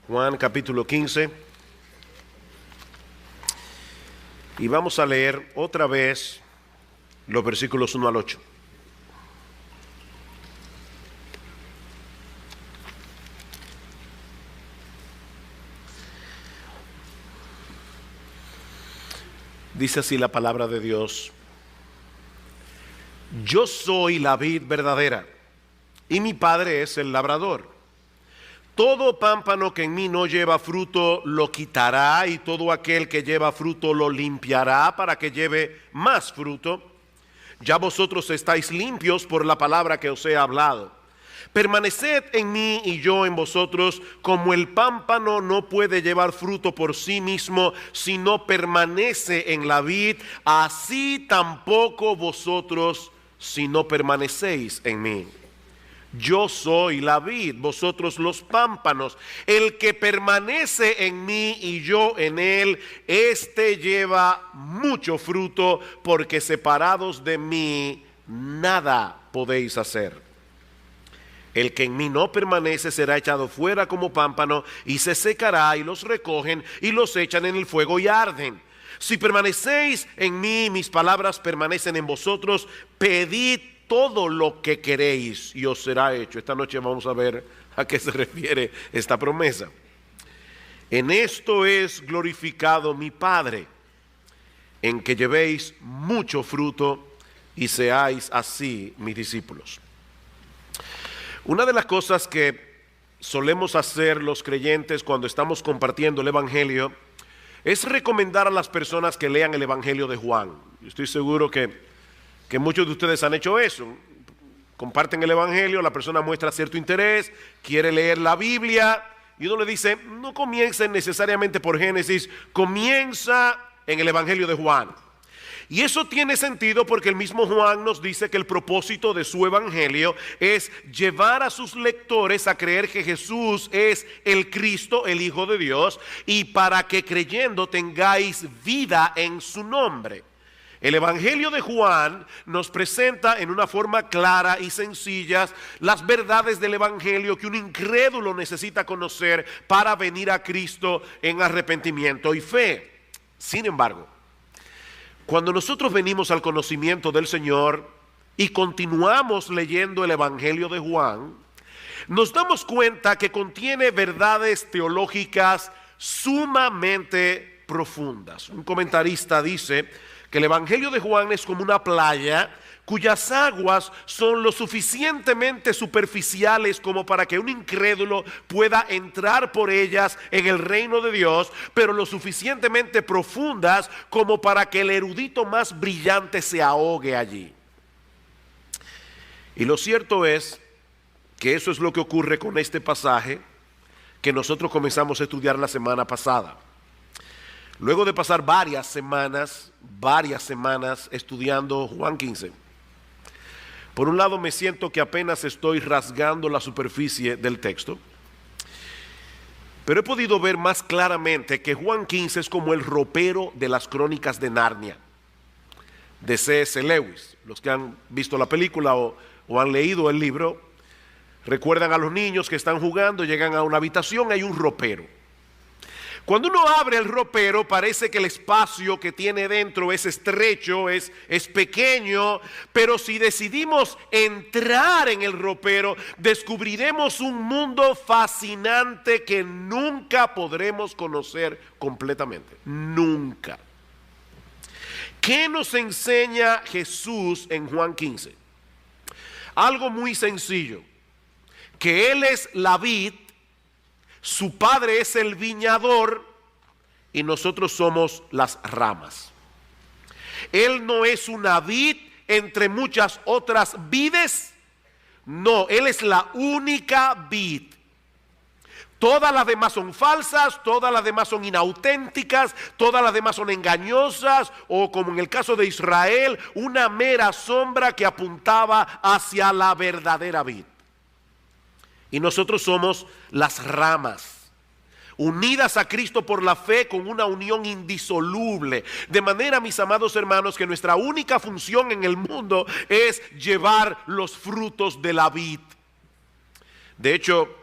Juan capítulo 15. Y vamos a leer otra vez los versículos 1 al 8. Dice así la palabra de Dios: Yo soy la vid verdadera, y mi Padre es el labrador. Todo pámpano que en mí no lleva fruto lo quitará, y todo aquel que lleva fruto lo limpiará para que lleve más fruto. Ya vosotros estáis limpios por la palabra que os he hablado. Permaneced en mí y yo en vosotros, como el pámpano no puede llevar fruto por sí mismo si no permanece en la vid, así tampoco vosotros si no permanecéis en mí. Yo soy la vid, vosotros los pámpanos. El que permanece en mí y yo en él, éste lleva mucho fruto, porque separados de mí nada podéis hacer. El que en mí no permanece será echado fuera como pámpano y se secará, y los recogen y los echan en el fuego y arden. Si permanecéis en mí, mis palabras permanecen en vosotros, pedid todo lo que queréis y os será hecho. Esta noche vamos a ver a qué se refiere esta promesa. En esto es glorificado mi Padre, en que llevéis mucho fruto y seáis así mis discípulos. Una de las cosas que solemos hacer los creyentes cuando estamos compartiendo el Evangelio es recomendar a las personas que lean el Evangelio de Juan. Estoy seguro que muchos de ustedes han hecho eso. Comparten el Evangelio, la persona muestra cierto interés, quiere leer la Biblia, y uno le dice: no comiencen necesariamente por Génesis, comienza en el Evangelio de Juan. Y eso tiene sentido porque el mismo Juan nos dice que el propósito de su evangelio es llevar a sus lectores a creer que Jesús es el Cristo, el Hijo de Dios, y para que creyendo tengáis vida en su nombre. El evangelio de Juan nos presenta en una forma clara y sencilla las verdades del evangelio que un incrédulo necesita conocer para venir a Cristo en arrepentimiento y fe. Sin embargo, cuando nosotros venimos al conocimiento del Señor y continuamos leyendo el Evangelio de Juan, nos damos cuenta que contiene verdades teológicas sumamente profundas. Un comentarista dice que el Evangelio de Juan es como una playa cuyas aguas son lo suficientemente superficiales como para que un incrédulo pueda entrar por ellas en el reino de Dios, pero lo suficientemente profundas como para que el erudito más brillante se ahogue allí. Y lo cierto es que eso es lo que ocurre con este pasaje que nosotros comenzamos a estudiar la semana pasada. Luego de pasar varias semanas estudiando Juan 15, por un lado me siento que apenas estoy rasgando la superficie del texto, pero he podido ver más claramente que Juan 15 es como el ropero de las crónicas de Narnia, de C.S. Lewis. Los que han visto la película o han leído el libro, recuerdan a los niños que están jugando, llegan a una habitación, hay un ropero. Cuando uno abre el ropero, parece que el espacio que tiene dentro es estrecho, es pequeño, pero si decidimos entrar en el ropero, descubriremos un mundo fascinante que nunca podremos conocer completamente. Nunca. ¿Qué nos enseña Jesús en Juan 15? Algo muy sencillo, que Él es la vid, su Padre es el viñador y nosotros somos las ramas. Él no es una vid entre muchas otras vides, no, Él es la única vid. Todas las demás son falsas, todas las demás son inauténticas, todas las demás son engañosas, o como en el caso de Israel, una mera sombra que apuntaba hacia la verdadera vid. Y nosotros somos las ramas, unidas a Cristo por la fe con una unión indisoluble. De manera, mis amados hermanos, que nuestra única función en el mundo es llevar los frutos de la vid. De hecho,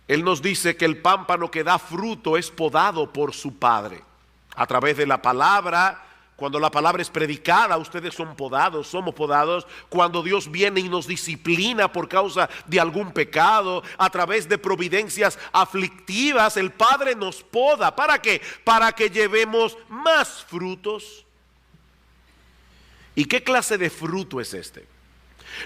Él nos dice que el pámpano que da fruto es podado por su Padre. A través de la palabra, cuando la palabra es predicada, ustedes son podados, somos podados. Cuando Dios viene y nos disciplina por causa de algún pecado, a través de providencias aflictivas, el Padre nos poda. ¿Para qué? Para que llevemos más frutos. ¿Y qué clase de fruto es este?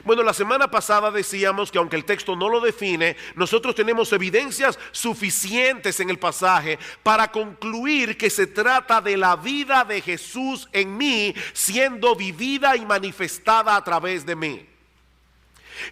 Bueno, la semana pasada decíamos que aunque el texto no lo define, nosotros tenemos evidencias suficientes en el pasaje para concluir que se trata de la vida de Jesús en mí siendo vivida y manifestada a través de mí.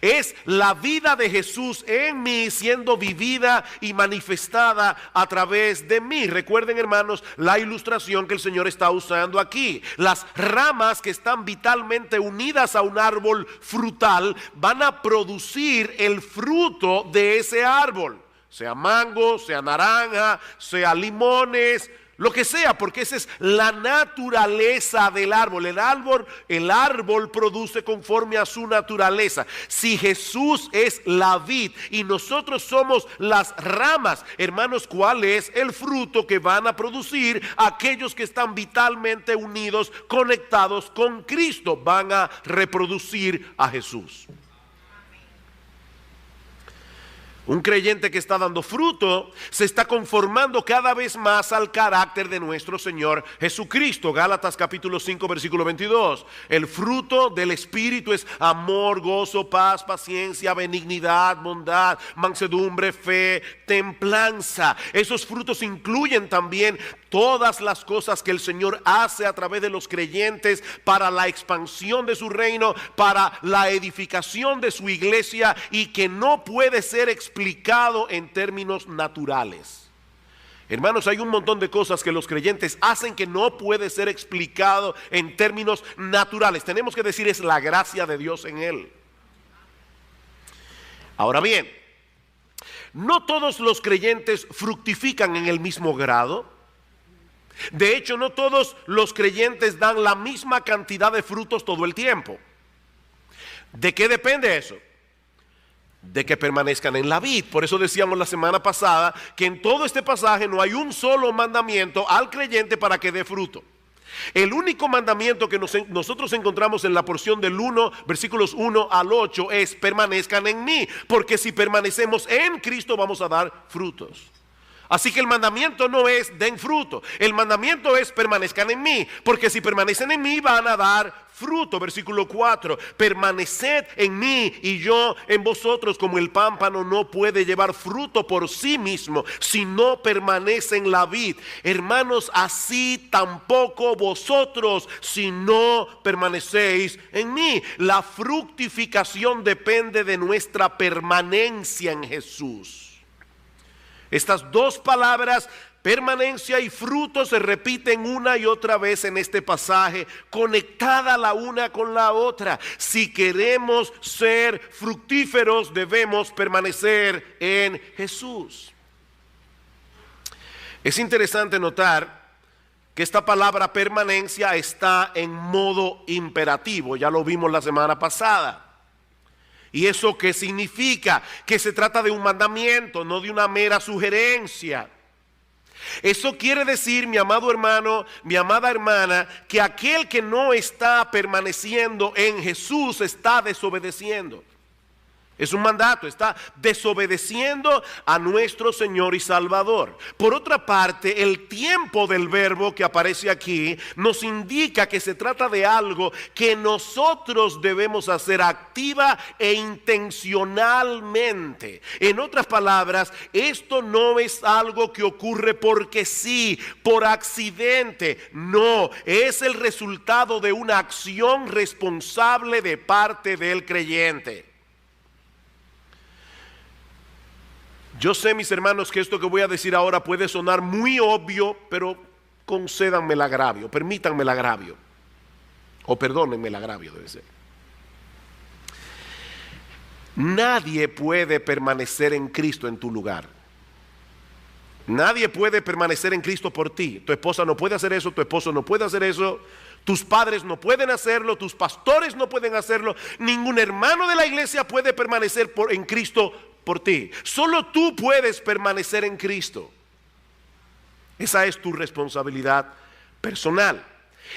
Es la vida de Jesús en mí siendo vivida y manifestada a través de mí. Recuerden, hermanos, la ilustración que el Señor está usando aquí. Las ramas que están vitalmente unidas a un árbol frutal van a producir el fruto de ese árbol. Sea mango, sea naranja, sea limones, lo que sea, porque esa es la naturaleza del árbol. El árbol produce conforme a su naturaleza. Si Jesús es la vid y nosotros somos las ramas, hermanos, ¿cuál es el fruto que van a producir aquellos que están vitalmente unidos, conectados con Cristo? Van a reproducir a Jesús. Un creyente que está dando fruto se está conformando cada vez más al carácter de nuestro Señor Jesucristo. Gálatas capítulo 5 versículo 22. El fruto del Espíritu es amor, gozo, paz, paciencia, benignidad, bondad, mansedumbre, fe, templanza. Esos frutos incluyen también todas las cosas que el Señor hace a través de los creyentes para la expansión de su reino, para la edificación de su iglesia, y que no puede ser explicado en términos naturales. Hermanos, hay un montón de cosas que los creyentes hacen que no puede ser explicado en términos naturales. Tenemos que decir, es la gracia de Dios en él. Ahora bien, no todos los creyentes fructifican en el mismo grado. De hecho, no todos los creyentes dan la misma cantidad de frutos todo el tiempo. ¿De qué depende eso? De que permanezcan en la vid. Por eso decíamos la semana pasada que en todo este pasaje no hay un solo mandamiento al creyente para que dé fruto. El único mandamiento que nosotros encontramos en la porción del 1, versículos 1 al 8 es: permanezcan en mí, porque si permanecemos en Cristo vamos a dar frutos. Así que el mandamiento no es den fruto, el mandamiento es permanezcan en mí, porque si permanecen en mí van a dar fruto. Versículo 4, permaneced en mí y yo en vosotros, como el pámpano no puede llevar fruto por sí mismo si no permanece en la vid. Hermanos, así tampoco vosotros si no permanecéis en mí. La fructificación depende de nuestra permanencia en Jesús. Estas dos palabras, permanencia y fruto, se repiten una y otra vez en este pasaje, conectada la una con la otra. Si queremos ser fructíferos, debemos permanecer en Jesús. Es interesante notar que esta palabra permanencia está en modo imperativo. Ya lo vimos la semana pasada. ¿Y eso qué significa? Que se trata de un mandamiento, no de una mera sugerencia. Eso quiere decir, mi amado hermano, mi amada hermana, que aquel que no está permaneciendo en Jesús está desobedeciendo. Es un mandato, está desobedeciendo a nuestro Señor y Salvador. Por otra parte, el tiempo del verbo que aparece aquí nos indica que se trata de algo que nosotros debemos hacer activa e intencionalmente. En otras palabras, esto no es algo que ocurre porque sí, por accidente. No, es el resultado de una acción responsable de parte del creyente. Yo sé, mis hermanos, que esto que voy a decir ahora puede sonar muy obvio, pero concédanme el agravio, permítanme el agravio, o perdónenme el agravio, debe ser. Nadie puede permanecer en Cristo en tu lugar. Nadie puede permanecer en Cristo por ti. Tu esposa no puede hacer eso, tu esposo no puede hacer eso, tus padres no pueden hacerlo, tus pastores no pueden hacerlo, ningún hermano de la iglesia puede permanecer en Cristo por ti. Solo tú puedes permanecer en Cristo. Esa es tu responsabilidad personal.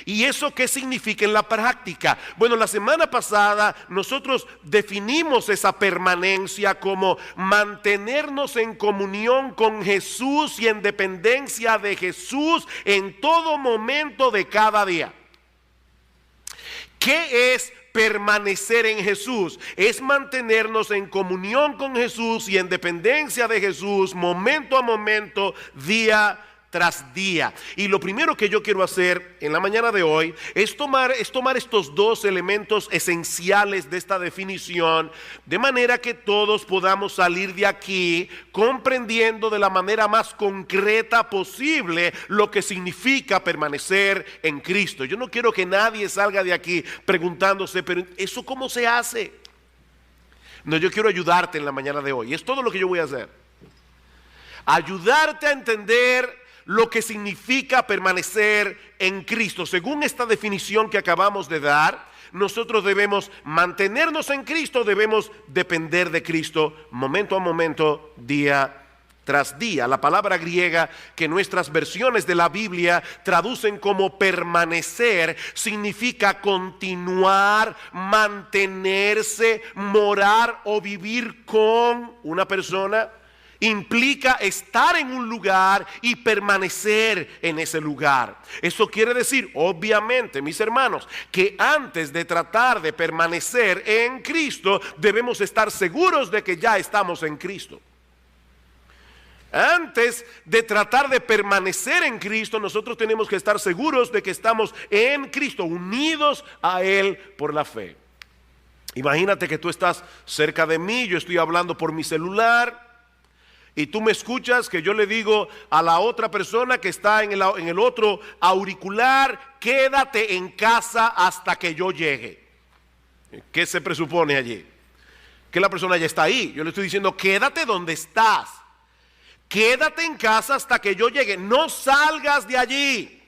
¿Y eso qué significa en la práctica? Bueno, la semana pasada nosotros definimos esa permanencia como mantenernos en comunión con Jesús y en dependencia de Jesús en todo momento de cada día. ¿Qué es permanecer en Jesús? Es mantenernos en comunión con Jesús y en dependencia de Jesús momento a momento, día tras día. Y lo primero que yo quiero hacer en la mañana de hoy es tomar estos dos elementos esenciales de esta definición, de manera que todos podamos salir de aquí comprendiendo de la manera más concreta posible lo que significa permanecer en Cristo. Yo no quiero que nadie salga de aquí preguntándose, pero ¿eso cómo se hace? No, yo quiero ayudarte en la mañana de hoy. Es todo lo que yo voy a hacer. Ayudarte a entender lo que significa permanecer en Cristo. Según esta definición que acabamos de dar, nosotros debemos mantenernos en Cristo, debemos depender de Cristo momento a momento, día tras día. La palabra griega que nuestras versiones de la Biblia traducen como permanecer significa continuar, mantenerse, morar o vivir con una persona. Implica estar en un lugar y permanecer en ese lugar. Eso quiere decir, obviamente, mis hermanos, que antes de tratar de permanecer en Cristo, debemos estar seguros de que ya estamos en Cristo. Antes de tratar de permanecer en Cristo, nosotros tenemos que estar seguros de que estamos en Cristo, unidos a Él por la fe. Imagínate que tú estás cerca de mí, yo estoy hablando por mi celular, y tú me escuchas que yo le digo a la otra persona que está en el otro auricular, quédate en casa hasta que yo llegue. ¿Qué se presupone allí? Que la persona ya está ahí. Yo le estoy diciendo, quédate donde estás. Quédate en casa hasta que yo llegue. No salgas de allí.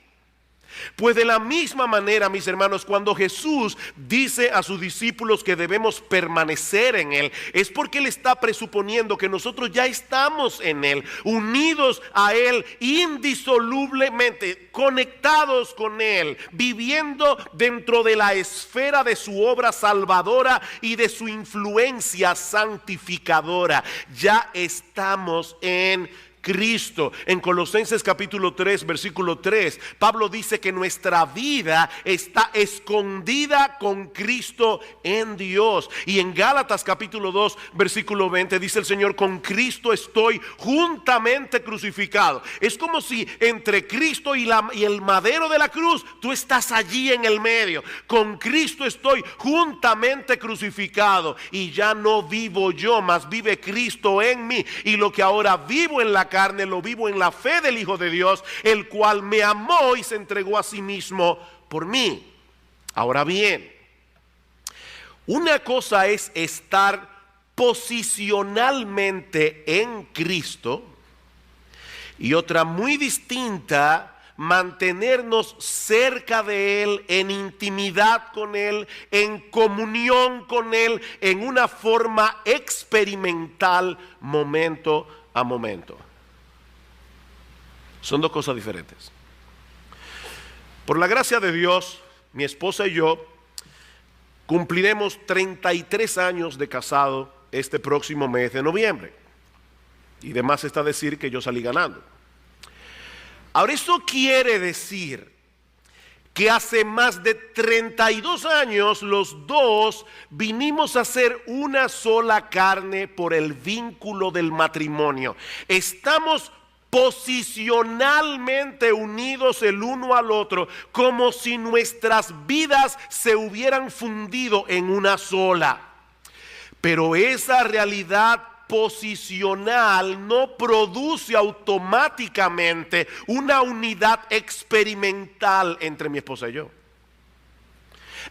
Pues de la misma manera, mis hermanos, cuando Jesús dice a sus discípulos que debemos permanecer en Él, es porque Él está presuponiendo que nosotros ya estamos en Él, unidos a Él indisolublemente, conectados con Él, viviendo dentro de la esfera de su obra salvadora y de su influencia santificadora. Ya estamos en Cristo. En Colosenses capítulo 3, versículo 3, Pablo dice que nuestra vida está escondida con Cristo en Dios. Y en Gálatas capítulo 2, versículo 20, dice el Señor, con Cristo estoy juntamente crucificado. Es como si entre Cristo y el madero de la cruz, tú estás allí en el medio. Con Cristo estoy juntamente crucificado. Y ya no vivo yo, mas vive Cristo en mí. Y lo que ahora vivo en la carne, lo vivo en la fe del Hijo de Dios, el cual me amó y se entregó a sí mismo por mí. Ahora bien, una cosa es estar posicionalmente en Cristo y otra muy distinta, mantenernos cerca de Él, en intimidad con Él, en comunión con Él, en una forma experimental momento a momento. Son dos cosas diferentes. Por la gracia de Dios, mi esposa y yo cumpliremos 33 años de casado este próximo mes de noviembre. Y demás está decir que yo salí ganando. Ahora, eso quiere decir que hace más de 32 años los dos vinimos a ser una sola carne por el vínculo del matrimonio. Estamos posicionalmente unidos el uno al otro, como si nuestras vidas se hubieran fundido en una sola. Pero esa realidad posicional no produce automáticamente una unidad experimental entre mi esposa y yo.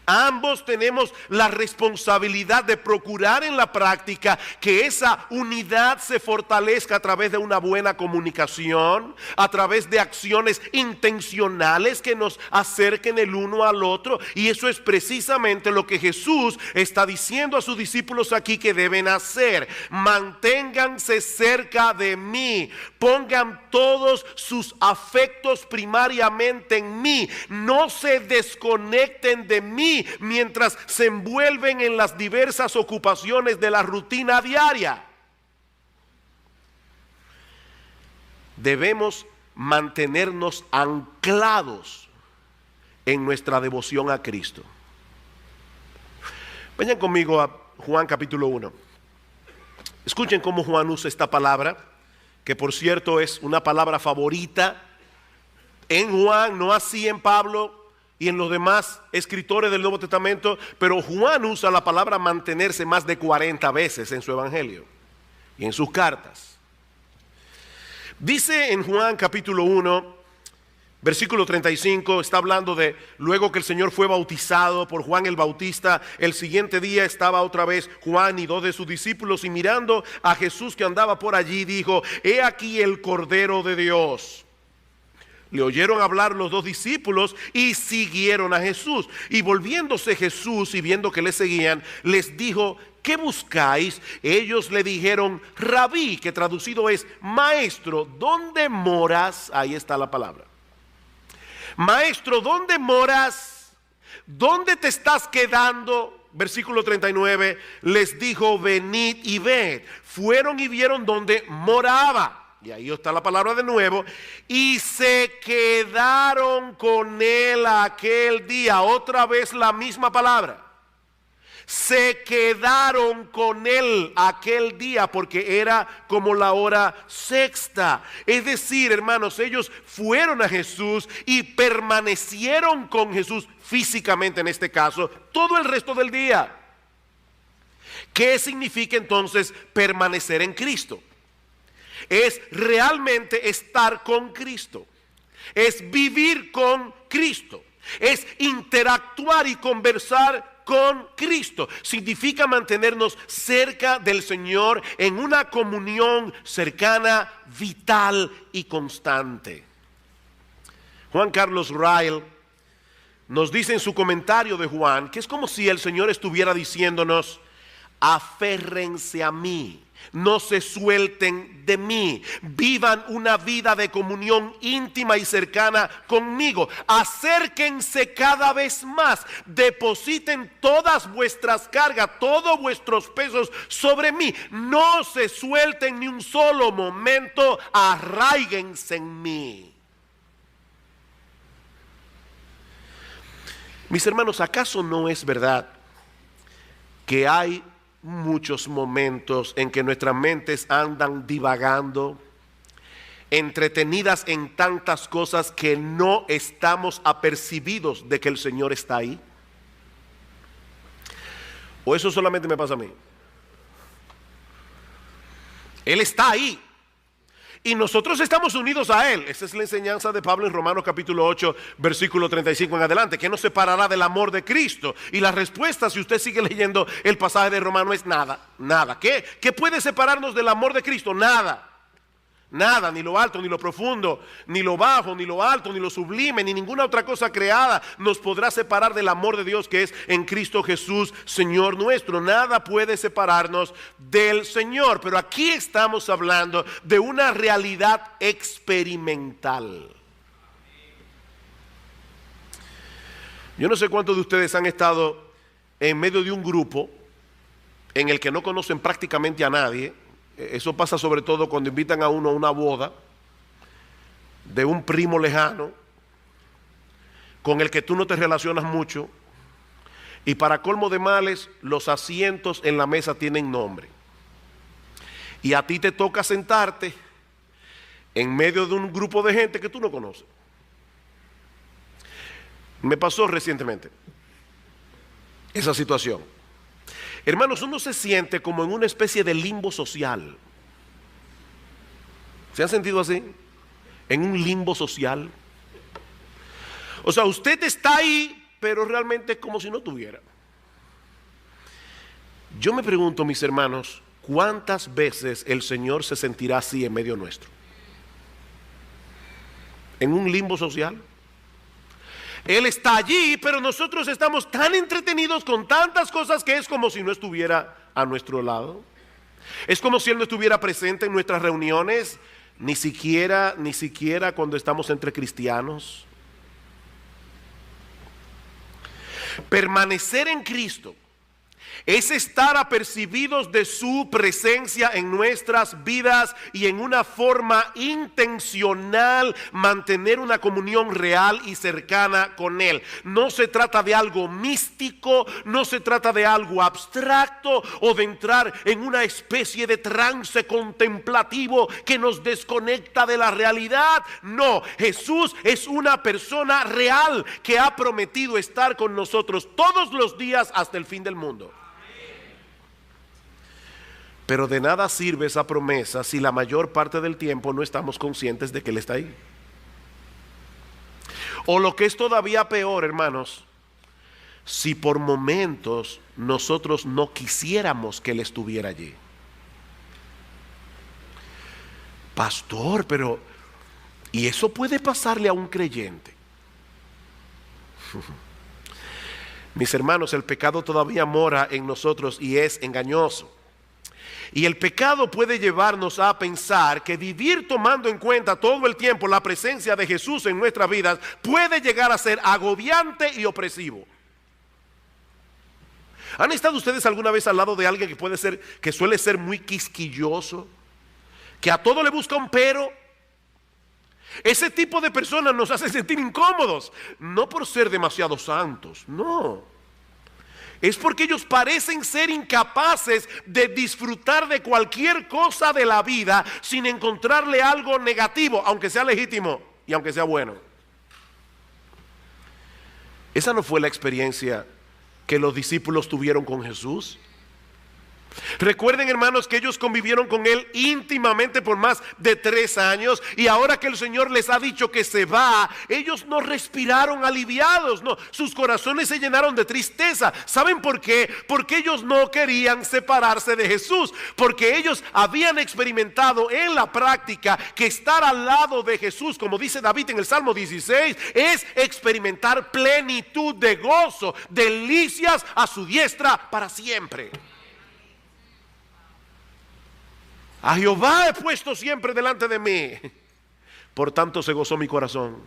Ambos tenemos la responsabilidad de procurar en la práctica que esa unidad se fortalezca a través de una buena comunicación, a través de acciones intencionales que nos acerquen el uno al otro. Y eso es precisamente lo que Jesús está diciendo a sus discípulos aquí que deben hacer. Manténganse cerca de mí, pongan todos sus afectos primariamente en mí, no se desconecten de mí mientras se envuelven en las diversas ocupaciones de la rutina diaria. Debemos mantenernos anclados en nuestra devoción a Cristo. Vayan conmigo a Juan capítulo 1. Escuchen cómo Juan usa esta palabra, que por cierto es una palabra favorita en Juan, no así en Pablo y en los demás escritores del Nuevo Testamento, pero Juan usa la palabra mantenerse más de 40 veces en su evangelio y en sus cartas. Dice en Juan capítulo 1, versículo 35, está hablando de luego que el Señor fue bautizado por Juan el Bautista. El siguiente día estaba otra vez Juan y 2 de sus discípulos, y mirando a Jesús que andaba por allí, dijo: he aquí el Cordero de Dios. Le oyeron hablar los 2 discípulos y siguieron a Jesús. Y volviéndose Jesús y viendo que le seguían, les dijo: ¿qué buscáis? Ellos le dijeron: Rabí, que traducido es maestro, ¿dónde moras? Ahí está la palabra. Maestro, ¿dónde moras? ¿Dónde te estás quedando? Versículo 39, les dijo: venid y ved. Fueron y vieron donde moraba. Y ahí está la palabra de nuevo. Y se quedaron con él aquel día. Otra vez la misma palabra. Se quedaron con él aquel día, porque era como la hora sexta. Es decir, hermanos, ellos fueron a Jesús y permanecieron con Jesús físicamente, en este caso, todo el resto del día. ¿Qué significa entonces permanecer en Cristo? Es realmente estar con Cristo, es vivir con Cristo, es interactuar y conversar con Cristo. Significa mantenernos cerca del Señor en una comunión cercana, vital y constante. Juan Carlos Ryle nos dice en su comentario de Juan que es como si el Señor estuviera diciéndonos: aférrense a mí, no se suelten de mí, vivan una vida de comunión íntima y cercana conmigo, acérquense cada vez más, depositen todas vuestras cargas, todos vuestros pesos sobre mí, no se suelten ni un solo momento, arraíguense en mí. Mis hermanos, ¿acaso no es verdad que hay muchos momentos en que nuestras mentes andan divagando, entretenidas en tantas cosas que no estamos apercibidos de que el Señor está ahí? ¿O eso solamente me pasa a mí? Él está ahí y nosotros estamos unidos a Él. Esa es la enseñanza de Pablo en Romanos capítulo 8, versículo 35 en adelante. ¿Qué nos separará del amor de Cristo? Y la respuesta, si usted sigue leyendo el pasaje de Romanos, es nada, nada. ¿Qué puede separarnos del amor de Cristo? Nada. Nada, ni lo alto, ni lo profundo, ni lo bajo, ni lo alto, ni lo sublime, ni ninguna otra cosa creada nos podrá separar del amor de Dios que es en Cristo Jesús, Señor nuestro. Nada puede separarnos del Señor. Pero aquí estamos hablando de una realidad experimental. Yo no sé cuántos de ustedes han estado en medio de un grupo en el que no conocen prácticamente a nadie. Eso pasa sobre todo cuando invitan a uno a una boda de un primo lejano con el que tú no te relacionas mucho, y para colmo de males los asientos en la mesa tienen nombre y a ti te toca sentarte en medio de un grupo de gente que tú no conoces. Me pasó recientemente esa situación. Hermanos, uno se siente como en una especie de limbo social. ¿Se han sentido así? En un limbo social. O sea, usted está ahí, pero realmente es como si no tuviera. Yo me pregunto, mis hermanos, ¿cuántas veces el Señor se sentirá así en medio nuestro? ¿En un limbo social? Él está allí, pero nosotros estamos tan entretenidos con tantas cosas que es como si no estuviera a nuestro lado. Es como si Él no estuviera presente en nuestras reuniones, ni siquiera cuando estamos entre cristianos. Permanecer en Cristo es estar apercibidos de su presencia en nuestras vidas y en una forma intencional mantener una comunión real y cercana con Él. No se trata de algo místico, no se trata de algo abstracto o de entrar en una especie de trance contemplativo que nos desconecta de la realidad. No, Jesús es una persona real que ha prometido estar con nosotros todos los días hasta el fin del mundo. Pero de nada sirve esa promesa si la mayor parte del tiempo no estamos conscientes de que Él está ahí. O lo que es todavía peor, hermanos, si por momentos nosotros no quisiéramos que Él estuviera allí. Pastor, pero ¿y eso puede pasarle a un creyente? Mis hermanos, el pecado todavía mora en nosotros y es engañoso. Y el pecado puede llevarnos a pensar que vivir tomando en cuenta todo el tiempo la presencia de Jesús en nuestras vidas puede llegar a ser agobiante y opresivo. ¿Han estado ustedes alguna vez al lado de alguien que suele ser muy quisquilloso, que a todo le busca un pero? Ese tipo de personas nos hace sentir incómodos, no por ser demasiado santos, no. Es porque ellos parecen ser incapaces de disfrutar de cualquier cosa de la vida sin encontrarle algo negativo, aunque sea legítimo y aunque sea bueno. Esa no fue la experiencia que los discípulos tuvieron con Jesús. Recuerden, hermanos, que ellos convivieron con Él íntimamente por más de 3 años, y ahora que el Señor les ha dicho que se va, ellos no respiraron aliviados, no, sus corazones se llenaron de tristeza. ¿Saben por qué? Porque ellos no querían separarse de Jesús, porque ellos habían experimentado en la práctica que estar al lado de Jesús, como dice David en el Salmo 16, es experimentar plenitud de gozo, delicias a su diestra para siempre. A Jehová he puesto siempre delante de mí, por tanto se gozó mi corazón.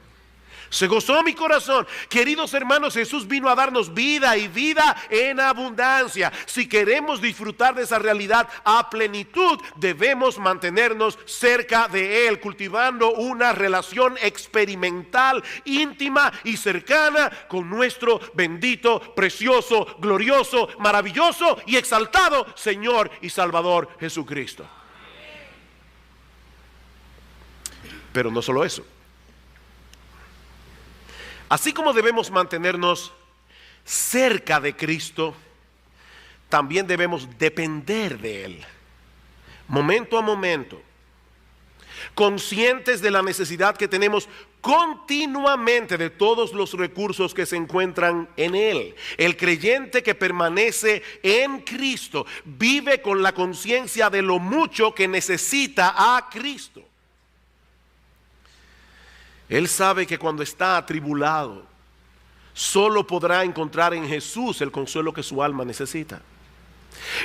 Se gozó mi corazón. Queridos hermanos, Jesús vino a darnos vida y vida en abundancia. Si queremos disfrutar de esa realidad a plenitud, debemos mantenernos cerca de Él, cultivando una relación experimental, íntima y cercana con nuestro bendito, precioso, glorioso, maravilloso y exaltado Señor y Salvador Jesucristo. Pero no solo eso. Así como debemos mantenernos cerca de Cristo, también debemos depender de Él, momento a momento, conscientes de la necesidad que tenemos continuamente de todos los recursos que se encuentran en Él. El creyente que permanece en Cristo vive con la conciencia de lo mucho que necesita a Cristo. Él sabe que cuando está atribulado, solo podrá encontrar en Jesús el consuelo que su alma necesita.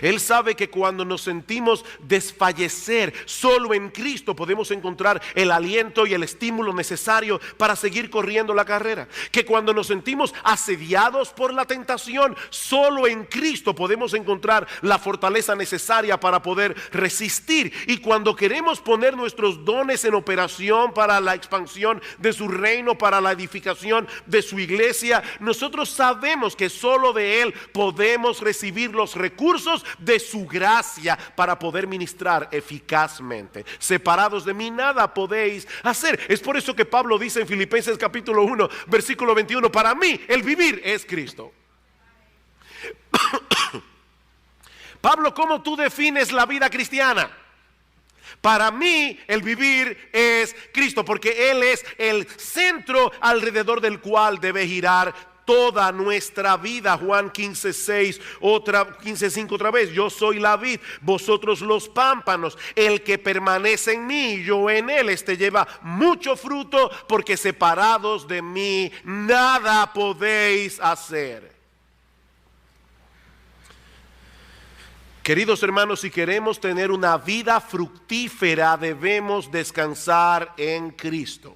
Él sabe que cuando nos sentimos desfallecer, solo en Cristo podemos encontrar el aliento y el estímulo necesario para seguir corriendo la carrera. Que cuando nos sentimos asediados por la tentación, solo en Cristo podemos encontrar la fortaleza necesaria para poder resistir. Y cuando queremos poner nuestros dones en operación para la expansión de su reino, para la edificación de su iglesia, nosotros sabemos que solo de Él podemos recibir los recursos de su gracia para poder ministrar eficazmente. Separados de mí nada podéis hacer. Es por eso que Pablo dice en Filipenses capítulo 1 versículo 21: para mí el vivir es Cristo. Pablo, ¿cómo tú defines la vida cristiana? Para mí el vivir es Cristo, porque Él es el centro alrededor del cual debe girar toda nuestra vida. Juan 15:6, 15:5 otra vez. Yo soy la vid, vosotros los pámpanos. El que permanece en mí y yo en él, este lleva mucho fruto, porque separados de mí nada podéis hacer. Queridos hermanos, si queremos tener una vida fructífera, debemos descansar en Cristo.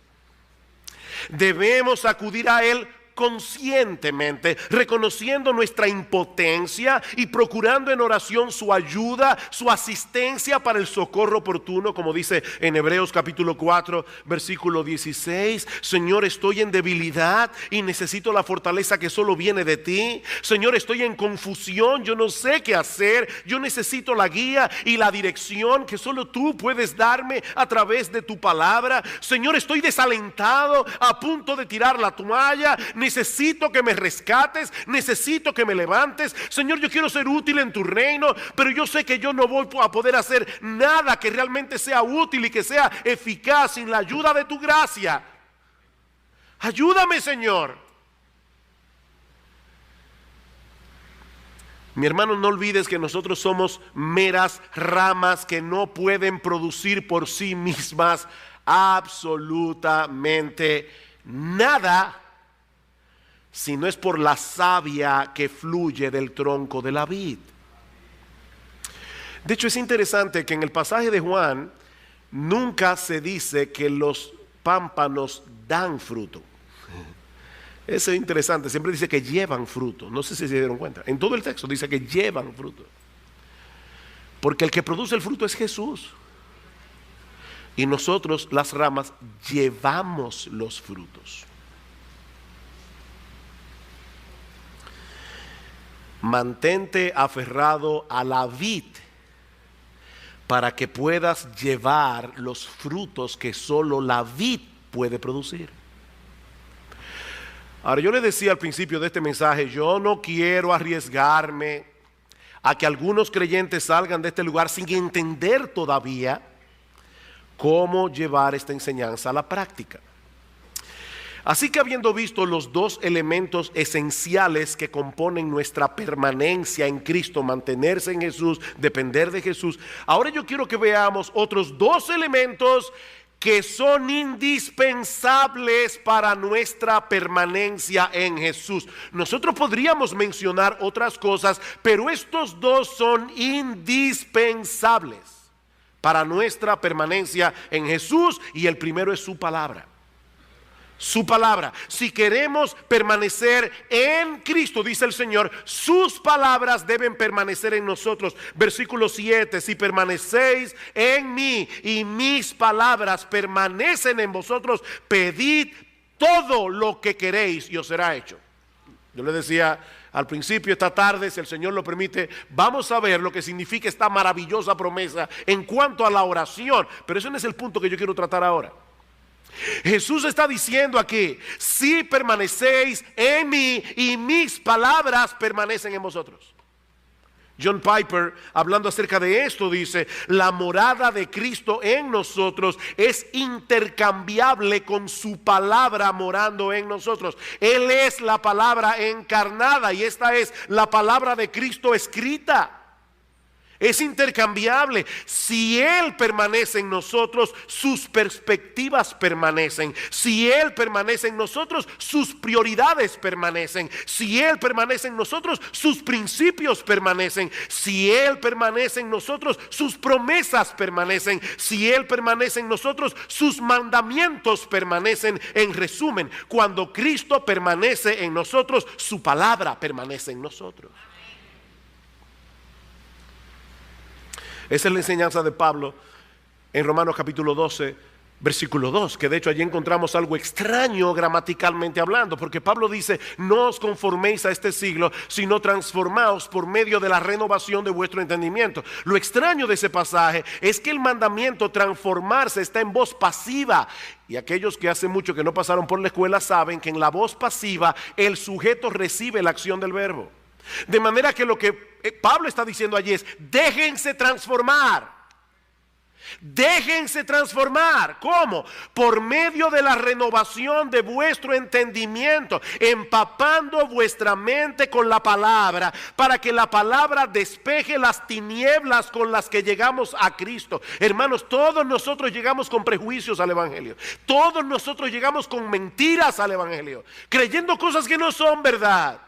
Debemos acudir a Él conscientemente, reconociendo nuestra impotencia y procurando en oración su ayuda, su asistencia para el socorro oportuno, como dice en Hebreos capítulo 4, versículo 16. Señor, estoy en debilidad y necesito la fortaleza que solo viene de ti. Señor, estoy en confusión, yo no sé qué hacer, yo necesito la guía y la dirección que solo tú puedes darme a través de tu palabra. Señor, estoy desalentado, a punto de tirar la toalla. Necesito que me rescates, necesito que me levantes. Señor, yo quiero ser útil en tu reino, pero yo sé que yo no voy a poder hacer nada que realmente sea útil y que sea eficaz sin la ayuda de tu gracia. Ayúdame, Señor. Mi hermano, no olvides que nosotros somos meras ramas que no pueden producir por sí mismas absolutamente nada, si no es por la savia que fluye del tronco de la vid. De hecho, es interesante que en el pasaje de Juan nunca se dice que los pámpanos dan fruto. Eso es interesante, siempre dice que llevan fruto. No sé si se dieron cuenta. En todo el texto dice que llevan fruto. Porque el que produce el fruto es Jesús. Y nosotros, las ramas, llevamos los frutos. Mantente aferrado a la vid para que puedas llevar los frutos que solo la vid puede producir. Ahora, yo le decía al principio de este mensaje, yo no quiero arriesgarme a que algunos creyentes salgan de este lugar sin entender todavía cómo llevar esta enseñanza a la práctica. Así que, habiendo visto los dos elementos esenciales que componen nuestra permanencia en Cristo, mantenerse en Jesús, depender de Jesús, ahora yo quiero que veamos otros dos elementos que son indispensables para nuestra permanencia en Jesús. Nosotros podríamos mencionar otras cosas, pero estos dos son indispensables para nuestra permanencia en Jesús, y el primero es su palabra. Su palabra. Si queremos permanecer en Cristo, dice el Señor, sus palabras deben permanecer en nosotros. Versículo 7, si permanecéis en mí y mis palabras permanecen en vosotros, pedid todo lo que queréis y os será hecho. Yo le decía al principio, esta tarde, si el Señor lo permite, vamos a ver lo que significa esta maravillosa promesa en cuanto a la oración, pero ese no es el punto que yo quiero tratar ahora. Jesús está diciendo aquí, si permanecéis en mí y mis palabras permanecen en vosotros. John Piper, hablando acerca de esto, dice, la morada de Cristo en nosotros es intercambiable con su palabra morando en nosotros. Él es la palabra encarnada y esta es la palabra de Cristo escrita. Es intercambiable. Si Él permanece en nosotros, sus perspectivas permanecen. Si Él permanece en nosotros, sus prioridades permanecen. Si Él permanece en nosotros, sus principios permanecen. Si Él permanece en nosotros, sus promesas permanecen. Si Él permanece en nosotros, sus mandamientos permanecen. En resumen, cuando Cristo permanece en nosotros, su palabra permanece en nosotros. Esa es la enseñanza de Pablo en Romanos capítulo 12, versículo 2, que de hecho allí encontramos algo extraño gramaticalmente hablando, porque Pablo dice, no os conforméis a este siglo, sino transformaos por medio de la renovación de vuestro entendimiento. Lo extraño de ese pasaje es que el mandamiento transformarse está en voz pasiva, y aquellos que hace mucho que no pasaron por la escuela saben que en la voz pasiva el sujeto recibe la acción del verbo. De manera que lo que Pablo está diciendo allí es, déjense transformar. Déjense transformar. ¿Cómo? Por medio de la renovación de vuestro entendimiento, empapando vuestra mente con la palabra, para que la palabra despeje las tinieblas con las que llegamos a Cristo. Hermanos, todos nosotros llegamos con prejuicios al evangelio. Todos nosotros llegamos con mentiras al evangelio, creyendo cosas que no son verdad.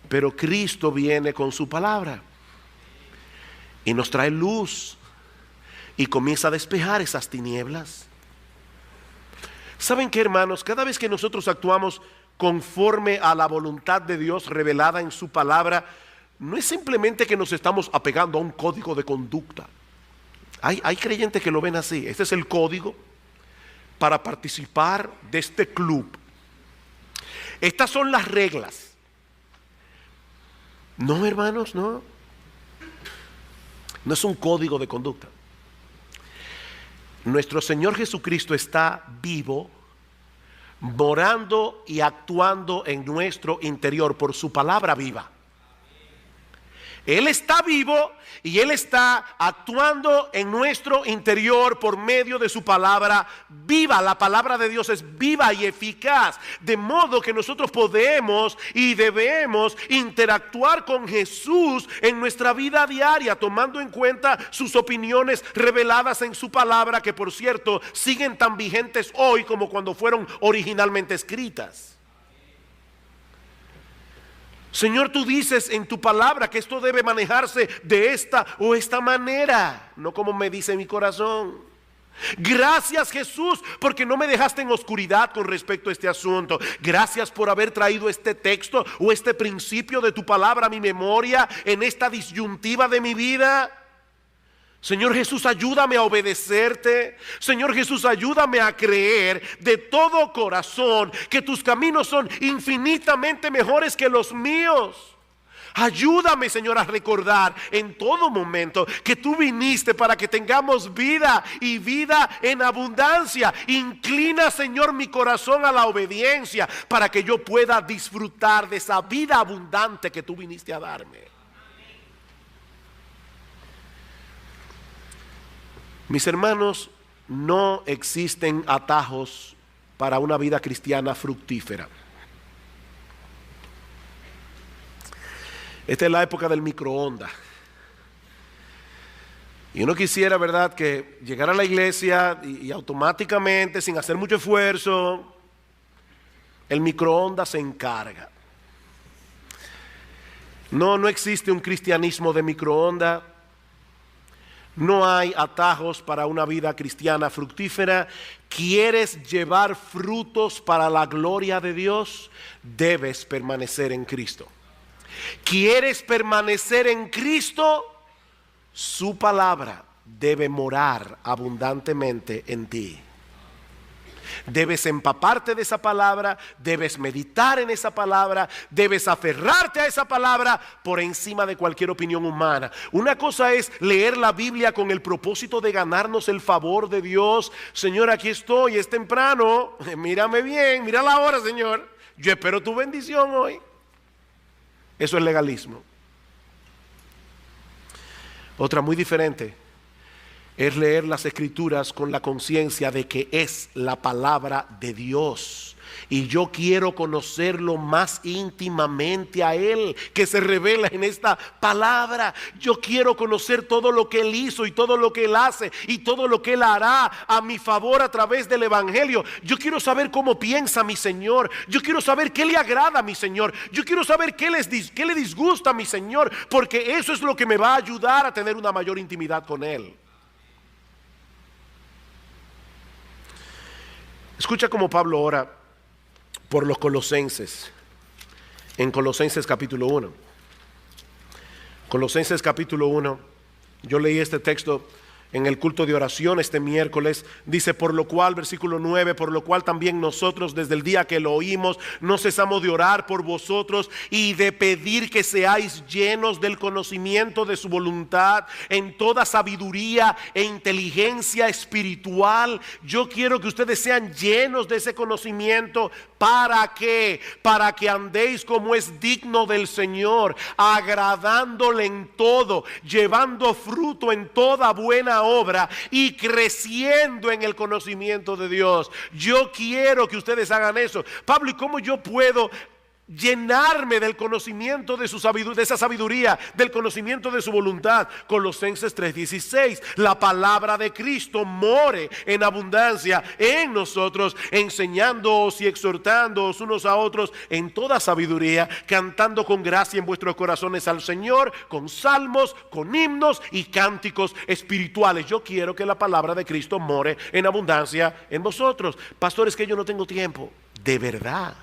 Pero Cristo viene con su palabra y nos trae luz y comienza a despejar esas tinieblas. ¿Saben qué, hermanos? Cada vez que nosotros actuamos conforme a la voluntad de Dios revelada en su palabra, no es simplemente que nos estamos apegando a un código de conducta. Hay creyentes que lo ven así. Este es el código para participar de este club. Estas son las reglas. No, hermanos, no. No es un código de conducta. Nuestro Señor Jesucristo está vivo, morando y actuando en nuestro interior por su palabra viva. Él está vivo y Él está actuando en nuestro interior por medio de su palabra viva. La palabra de Dios es viva y eficaz, de modo que nosotros podemos y debemos interactuar con Jesús en nuestra vida diaria, tomando en cuenta sus opiniones reveladas en su palabra, que por cierto siguen tan vigentes hoy como cuando fueron originalmente escritas. Señor, tú dices en tu palabra que esto debe manejarse de esta o esta manera, no como me dice mi corazón. Gracias, Jesús, porque no me dejaste en oscuridad con respecto a este asunto. Gracias por haber traído este texto o este principio de tu palabra a mi memoria en esta disyuntiva de mi vida. Señor Jesús, ayúdame a obedecerte. Señor Jesús, ayúdame a creer de todo corazón que tus caminos son infinitamente mejores que los míos. Ayúdame, Señor, a recordar en todo momento que tú viniste para que tengamos vida y vida en abundancia. Inclina, Señor, mi corazón a la obediencia para que yo pueda disfrutar de esa vida abundante que tú viniste a darme. Mis hermanos, no existen atajos para una vida cristiana fructífera. Esta es la época del microondas. Y uno quisiera, ¿verdad?, que llegara a la iglesia y automáticamente, sin hacer mucho esfuerzo, el microondas se encarga. No existe un cristianismo de microondas. No hay atajos para una vida cristiana fructífera. ¿Quieres llevar frutos para la gloria de Dios? Debes permanecer en Cristo. ¿Quieres permanecer en Cristo? Su palabra debe morar abundantemente en ti. Debes empaparte de esa palabra, debes meditar en esa palabra, debes aferrarte a esa palabra por encima de cualquier opinión humana. Una cosa es leer la Biblia con el propósito de ganarnos el favor de Dios. Señor, aquí estoy, es temprano, mírame bien, mira la hora, Señor, yo espero tu bendición hoy. Eso es legalismo. Otra muy diferente es leer las escrituras con la conciencia de que es la palabra de Dios. Y yo quiero conocerlo más íntimamente a Él, que se revela en esta palabra. Yo quiero conocer todo lo que Él hizo y todo lo que Él hace y todo lo que Él hará a mi favor a través del Evangelio. Yo quiero saber cómo piensa mi Señor. Yo quiero saber qué le agrada a mi Señor. Yo quiero saber qué le disgusta a mi Señor, porque eso es lo que me va a ayudar a tener una mayor intimidad con Él. Escucha cómo Pablo ora por los colosenses en Colosenses capítulo 1. Colosenses capítulo 1, yo leí este texto en el culto de oración este miércoles. Dice: por lo cual, versículo 9, por lo cual también nosotros desde el día que lo oímos no cesamos de orar por vosotros y de pedir que seáis llenos del conocimiento de su voluntad en toda sabiduría e inteligencia espiritual. Yo quiero que ustedes sean llenos de ese conocimiento ¿para qué? Para que andéis como es digno del Señor, agradándole en todo, llevando fruto en toda buena obra y creciendo en el conocimiento de Dios. Yo quiero que ustedes hagan eso. Pablo, ¿y cómo yo puedo llenarme del conocimiento de su sabiduría, de esa sabiduría, del conocimiento de su voluntad? Colosenses 3:16, la palabra de Cristo more en abundancia en nosotros, enseñándoos y exhortándoos unos a otros en toda sabiduría, cantando con gracia en vuestros corazones al Señor, con salmos, con himnos y cánticos espirituales. Yo quiero que la palabra de Cristo more en abundancia en vosotros. Pastores, que yo no tengo tiempo. De verdad.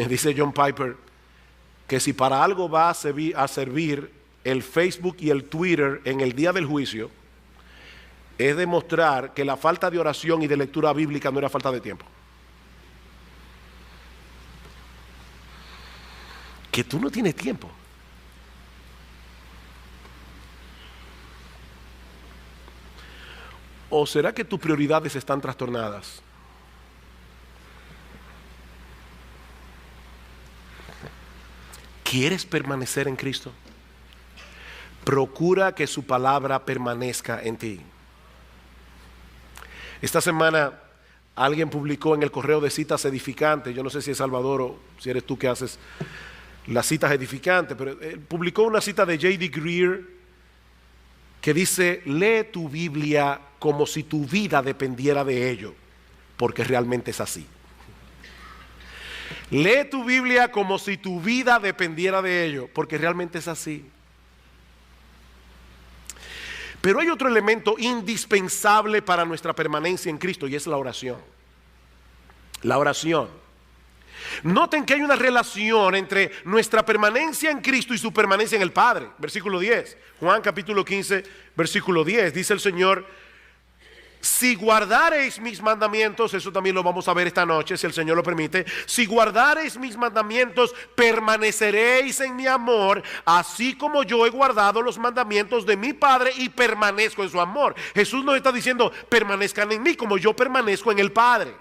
Dice John Piper que si para algo va a servir el Facebook y el Twitter en el día del juicio, es demostrar que la falta de oración y de lectura bíblica no era falta de tiempo. Que tú no tienes tiempo. ¿O será que tus prioridades están trastornadas? ¿Quieres permanecer en Cristo? Procura que su palabra permanezca en ti. Esta semana alguien publicó en el correo de citas edificantes, yo no sé si es Salvador o si eres tú que haces las citas edificantes, pero publicó una cita de J.D. Greer que dice: lee tu Biblia como si tu vida dependiera de ello, porque realmente es así. Lee tu Biblia como si tu vida dependiera de ello, porque realmente es así. Pero hay otro elemento indispensable para nuestra permanencia en Cristo, y es la oración. La oración. Noten que hay una relación entre nuestra permanencia en Cristo y su permanencia en el Padre. Versículo 10, Juan capítulo 15, versículo 10, dice el Señor: si guardareis mis mandamientos, eso también lo vamos a ver esta noche, si el Señor lo permite. Si guardareis mis mandamientos, permaneceréis en mi amor, así como yo he guardado los mandamientos de mi Padre y permanezco en su amor. Jesús nos está diciendo: permanezcan en mí como yo permanezco en el Padre.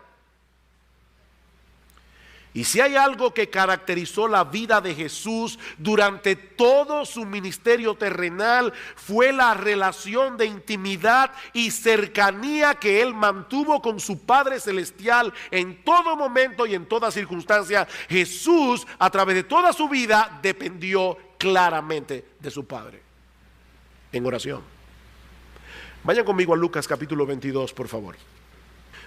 Y si hay algo que caracterizó la vida de Jesús durante todo su ministerio terrenal, fue la relación de intimidad y cercanía que él mantuvo con su Padre Celestial en todo momento y en toda circunstancia. Jesús, a través de toda su vida, dependió claramente de su Padre en oración. Vayan conmigo a Lucas capítulo 22, por favor.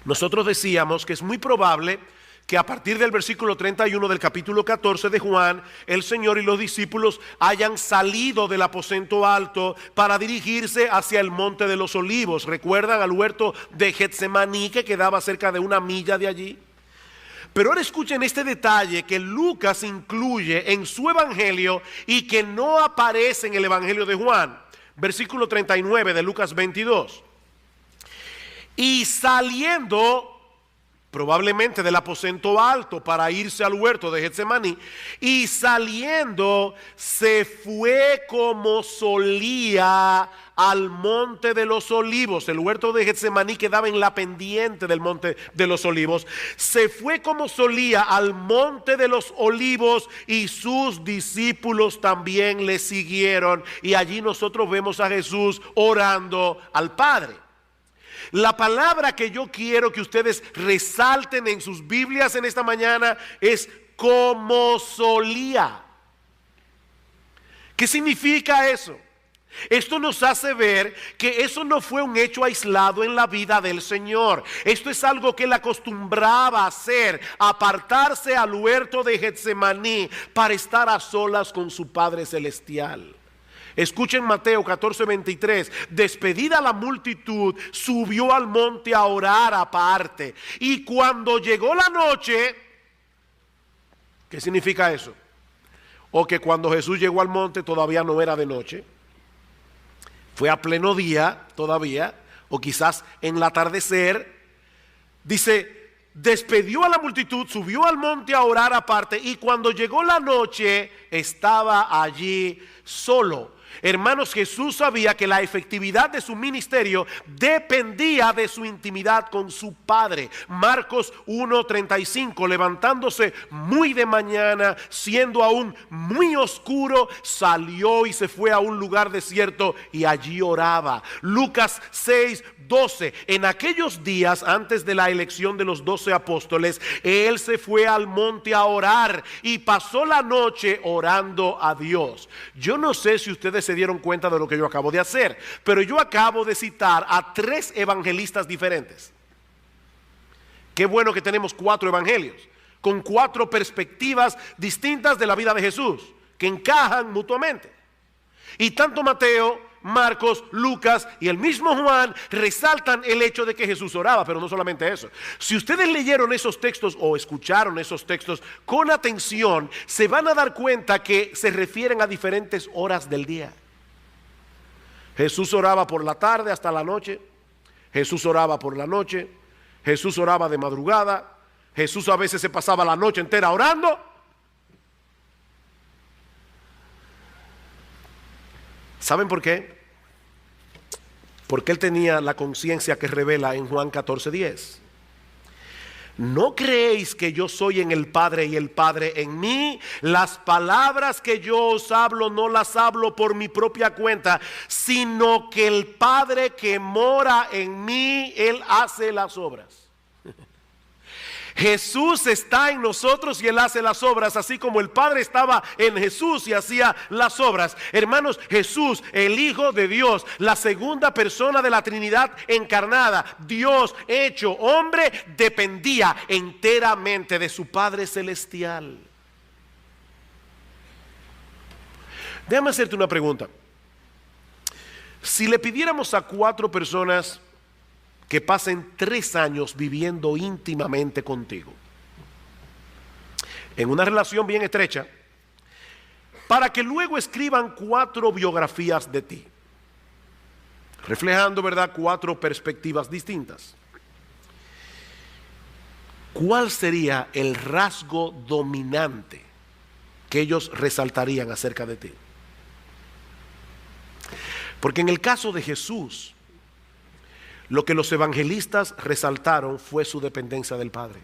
Nosotros decíamos que es muy probable que a partir del versículo 31 del capítulo 14 de Juan, el Señor y los discípulos hayan salido del aposento alto para dirigirse hacia el monte de los olivos. ¿Recuerdan al huerto de Getsemaní, que quedaba cerca de 1 milla de allí? Pero ahora escuchen este detalle que Lucas incluye en su evangelio y que no aparece en el evangelio de Juan. Versículo 39 de Lucas 22. Y saliendo probablemente del aposento alto para irse al huerto de Getsemaní, y saliendo se fue como solía al monte de los olivos. El huerto de Getsemaní quedaba en la pendiente del monte de los olivos. Se fue como solía al monte de los olivos, y sus discípulos también le siguieron. Y allí nosotros vemos a Jesús orando al Padre. La palabra que yo quiero que ustedes resalten en sus Biblias en esta mañana es como solía. ¿Qué significa eso? Esto nos hace ver que eso no fue un hecho aislado en la vida del Señor. Esto es algo que él acostumbraba a hacer, apartarse al huerto de Getsemaní para estar a solas con su Padre Celestial. Escuchen Mateo 14:23. Despedida la multitud, subió al monte a orar aparte. Y cuando llegó la noche, ¿qué significa eso? O que cuando Jesús llegó al monte todavía no era de noche. Fue a pleno día todavía, o quizás en el atardecer. Dice: despedió a la multitud, subió al monte a orar aparte, y cuando llegó la noche estaba allí solo. Hermanos, Jesús sabía que la efectividad de su ministerio dependía de su intimidad con su Padre. Marcos 1:35, levantándose muy de mañana, siendo aún muy oscuro, salió y se fue a un lugar desierto y allí oraba. Lucas 6:12, en aquellos días antes de la elección de los 12 apóstoles, él se fue al monte a orar y pasó la noche orando a Dios. Yo no sé si ustedes se dieron cuenta de lo que yo acabo de hacer, pero yo acabo de citar a 3 evangelistas diferentes. Qué bueno que tenemos 4 evangelios con 4 perspectivas distintas de la vida de Jesús que encajan mutuamente. Y tanto Mateo, Marcos, Lucas y el mismo Juan resaltan el hecho de que Jesús oraba, pero no solamente eso. Si ustedes leyeron esos textos o escucharon esos textos con atención, se van a dar cuenta que se refieren a diferentes horas del día. Jesús oraba por la tarde hasta la noche, Jesús oraba por la noche, Jesús oraba de madrugada, Jesús a veces se pasaba la noche entera orando. ¿Saben por qué? Porque él tenía la conciencia que revela en Juan 14:10. ¿No creéis que yo soy en el Padre y el Padre en mí? Las palabras que yo os hablo no las hablo por mi propia cuenta, sino que el Padre que mora en mí, Él hace las obras. Jesús está en nosotros y Él hace las obras, así como el Padre estaba en Jesús y hacía las obras. Hermanos, Jesús, el Hijo de Dios, la segunda persona de la Trinidad encarnada, Dios hecho hombre, dependía enteramente de su Padre celestial. Déjame hacerte una pregunta. Si le pidiéramos a 4 personas que pasen 3 años viviendo íntimamente contigo, en una relación bien estrecha, para que luego escriban 4 biografías de ti, reflejando, ¿verdad?, 4 perspectivas distintas, ¿cuál sería el rasgo dominante que ellos resaltarían acerca de ti? Porque en el caso de Jesús, lo que los evangelistas resaltaron fue su dependencia del Padre.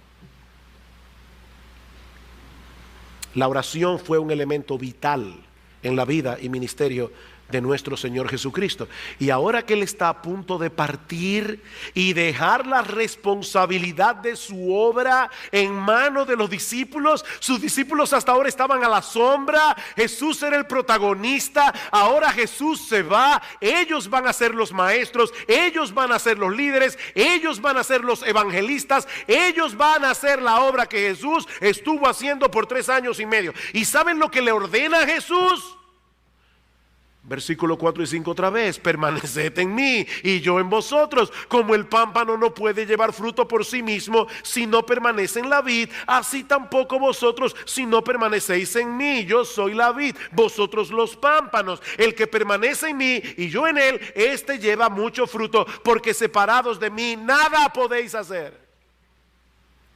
La oración fue un elemento vital en la vida y ministerio de nuestro Señor Jesucristo. Y ahora que Él está a punto de partir y dejar la responsabilidad de su obra en manos de los discípulos, sus discípulos hasta ahora estaban a la sombra, Jesús era el protagonista, ahora Jesús se va, ellos van a ser los maestros, ellos van a ser los líderes, ellos van a ser los evangelistas, ellos van a hacer la obra que Jesús estuvo haciendo por 3 años y medio. ¿Y saben lo que le ordena a Jesús? Versículo 4 y 5 otra vez: permaneced en mí y yo en vosotros. Como el pámpano no puede llevar fruto por sí mismo si no permanece en la vid, así tampoco vosotros si no permanecéis en mí. Yo soy la vid, vosotros los pámpanos. El que permanece en mí y yo en él, este lleva mucho fruto, porque separados de mí nada podéis hacer.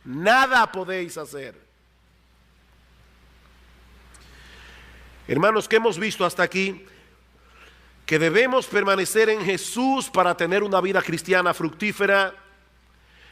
Nada podéis hacer. Hermanos, ¿qué hemos visto hasta aquí? Que debemos permanecer en Jesús para tener una vida cristiana fructífera,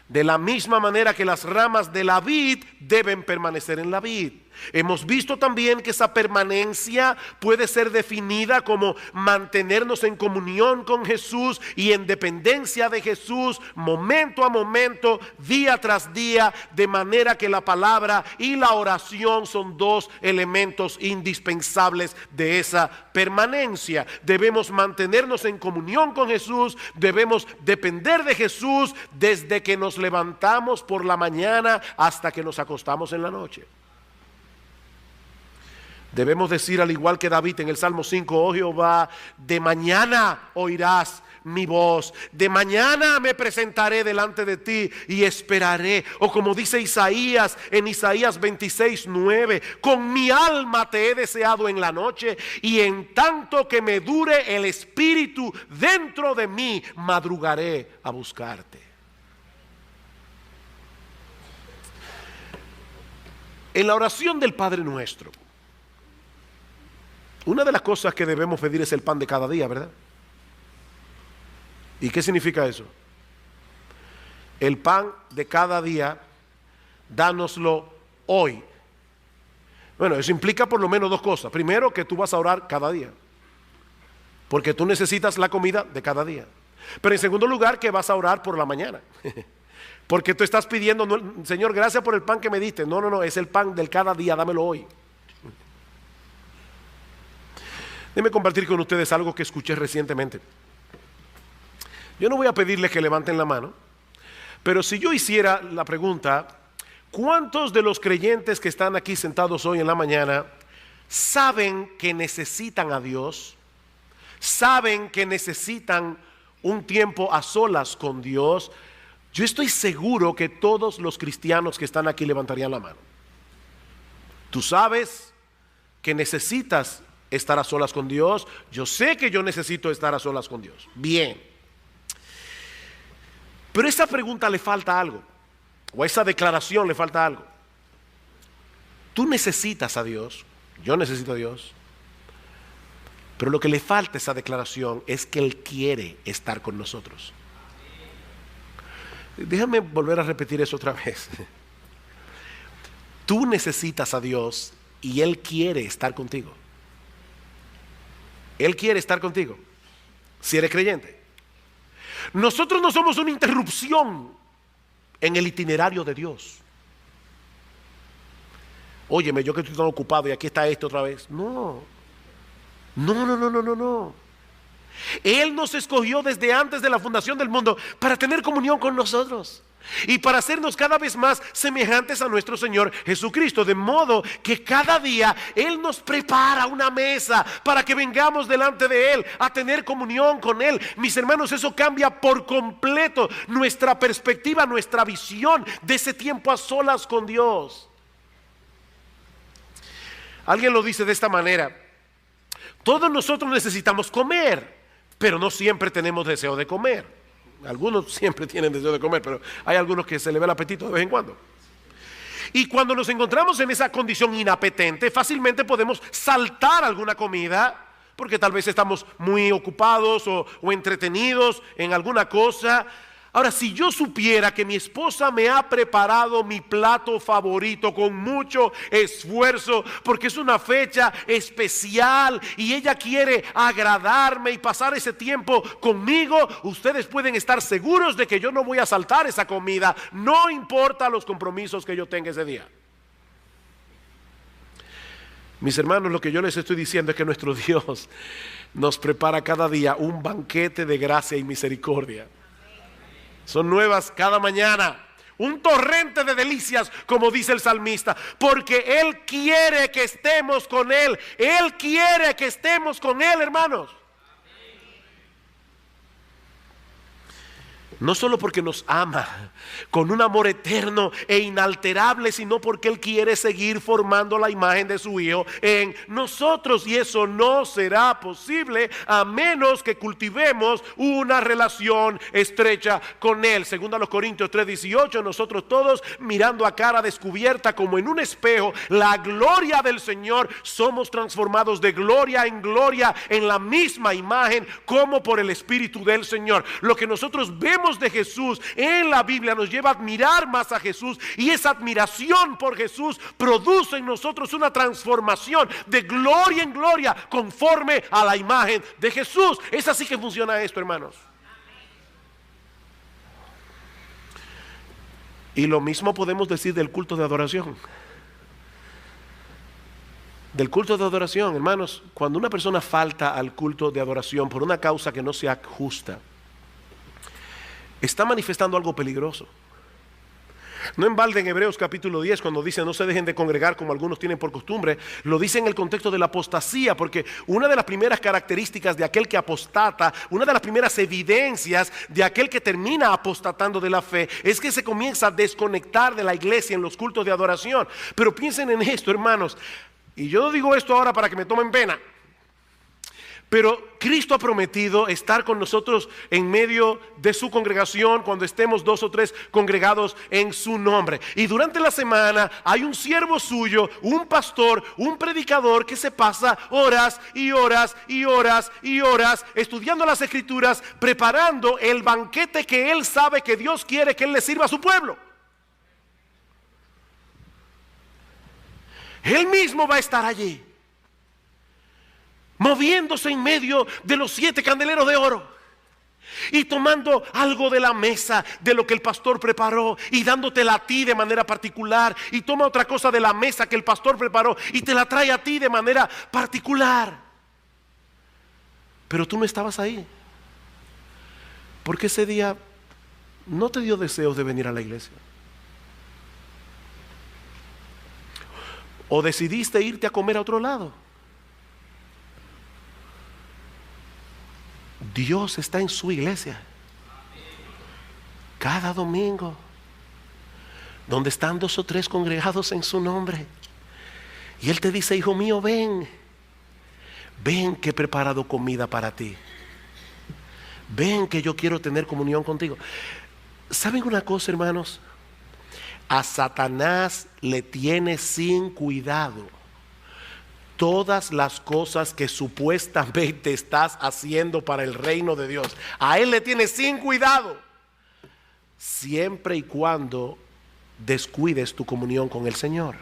de la misma manera que las ramas de la vid deben permanecer en la vid. Hemos visto también que esa permanencia puede ser definida como mantenernos en comunión con Jesús y en dependencia de Jesús momento a momento, día tras día, de manera que la palabra y la oración son 2 elementos indispensables de esa permanencia. Debemos mantenernos en comunión con Jesús, debemos depender de Jesús desde que nos levantamos por la mañana hasta que nos acostamos en la noche. Debemos decir, al igual que David en el Salmo 5, oh Jehová, de mañana oirás mi voz, de mañana me presentaré delante de ti y esperaré. O como dice Isaías en Isaías 26:9, con mi alma te he deseado en la noche, y en tanto que me dure el espíritu dentro de mí, madrugaré a buscarte. En la oración del Padre Nuestro, Una de las cosas que debemos pedir es el pan de cada día, ¿verdad? ¿Y qué significa eso? El pan de cada día, dánoslo hoy. Bueno, eso implica por lo menos dos cosas. Primero, que tú vas a orar cada día, porque tú necesitas la comida de cada día. Pero en segundo lugar, que vas a orar por la mañana. Porque tú estás pidiendo, no, Señor, gracias por el pan que me diste. No, no, no, es el pan del cada día, dámelo hoy. Déjenme compartir con ustedes algo que escuché recientemente. Yo no voy a pedirles que levanten la mano, pero si yo hiciera la pregunta, ¿cuántos de los creyentes que están aquí sentados hoy en la mañana saben que necesitan a Dios? ¿Saben que necesitan un tiempo a solas con Dios? Yo estoy seguro que todos los cristianos que están aquí levantarían la mano. Tú sabes que necesitas estar a solas con Dios. Yo sé que yo necesito estar a solas con Dios. Bien. Pero a esa pregunta le falta algo, o a esa declaración le falta algo. Tú necesitas a Dios, yo necesito a Dios, pero lo que le falta a esa declaración es que Él quiere estar con nosotros. Déjame volver a repetir eso otra vez. Tú necesitas a Dios y Él quiere estar contigo. Él quiere estar contigo, si eres creyente. Nosotros no somos una interrupción en el itinerario de Dios. Óyeme, yo que estoy tan ocupado y aquí está esto otra vez. No. Él nos escogió desde antes de la fundación del mundo para tener comunión con nosotros y para hacernos cada vez más semejantes a nuestro Señor Jesucristo, de modo que cada día Él nos prepara una mesa para que vengamos delante de Él a tener comunión con Él. Mis hermanos, eso cambia por completo nuestra perspectiva, nuestra visión de ese tiempo a solas con Dios. Alguien lo dice de esta manera: todos nosotros necesitamos comer, pero no siempre tenemos deseo de comer. Algunos siempre tienen deseo de comer, pero hay algunos que se le ve el apetito de vez en cuando. Y cuando nos encontramos en esa condición inapetente, fácilmente podemos saltar alguna comida, porque tal vez estamos muy ocupados o entretenidos en alguna cosa. Ahora, si yo supiera que mi esposa me ha preparado mi plato favorito con mucho esfuerzo, porque es una fecha especial y ella quiere agradarme y pasar ese tiempo conmigo, ustedes pueden estar seguros de que yo no voy a saltar esa comida, no importa los compromisos que yo tenga ese día. Mis hermanos, lo que yo les estoy diciendo es que nuestro Dios nos prepara cada día un banquete de gracia y misericordia. Son nuevas cada mañana, un torrente de delicias, como dice el salmista, porque Él quiere que estemos con Él. Él quiere que estemos con Él, hermanos. No solo porque nos ama con un amor eterno e inalterable, sino porque Él quiere seguir formando la imagen de su Hijo en nosotros. Y eso no será posible a menos que cultivemos una relación estrecha con Él. Según a los Corintios 3:18, nosotros todos, mirando a cara descubierta como en un espejo la gloria del Señor, somos transformados de gloria en gloria en la misma imagen como por el Espíritu del Señor. Lo que nosotros vemos de Jesús en la Biblia nos lleva a admirar más a Jesús, y esa admiración por Jesús produce en nosotros una transformación de gloria en gloria conforme a la imagen de Jesús. Es así que funciona esto, hermanos. Y lo mismo podemos decir del culto de adoración. Del culto de adoración, hermanos, cuando una persona falta al culto de adoración por una causa que no sea justa, está manifestando algo peligroso. No en balde en Hebreos capítulo 10, cuando dice no se dejen de congregar como algunos tienen por costumbre, lo dice en el contexto de la apostasía, porque una de las primeras características de aquel que apostata, una de las primeras evidencias de aquel que termina apostatando de la fe, es que se comienza a desconectar de la iglesia en los cultos de adoración. Pero piensen en esto, hermanos, y yo no digo esto ahora para que me tomen pena, Pero Cristo ha prometido estar con nosotros en medio de su congregación cuando estemos 2 o 3 congregados en su nombre. Y durante la semana hay un siervo suyo, un pastor, un predicador que se pasa horas y horas y horas y horas estudiando las Escrituras, preparando el banquete que él sabe que Dios quiere que él le sirva a su pueblo. Él mismo va a estar allí, moviéndose en medio de los 7 candeleros de oro y tomando algo de la mesa de lo que el pastor preparó y dándotela a ti de manera particular, y toma otra cosa de la mesa que el pastor preparó y te la trae a ti de manera particular. Pero tú no estabas ahí, porque ese día no te dio deseos de venir a la iglesia, o decidiste irte a comer a otro lado. Dios está en su iglesia cada domingo, donde están 2 o 3 congregados en su nombre, y Él te dice: hijo mío, ven, ven que he preparado comida para ti, ven que yo quiero tener comunión contigo. ¿Saben una cosa, hermanos? A Satanás le tiene sin cuidado todas las cosas que supuestamente estás haciendo para el reino de Dios. A él le tiene sin cuidado, siempre y cuando descuides tu comunión con el Señor.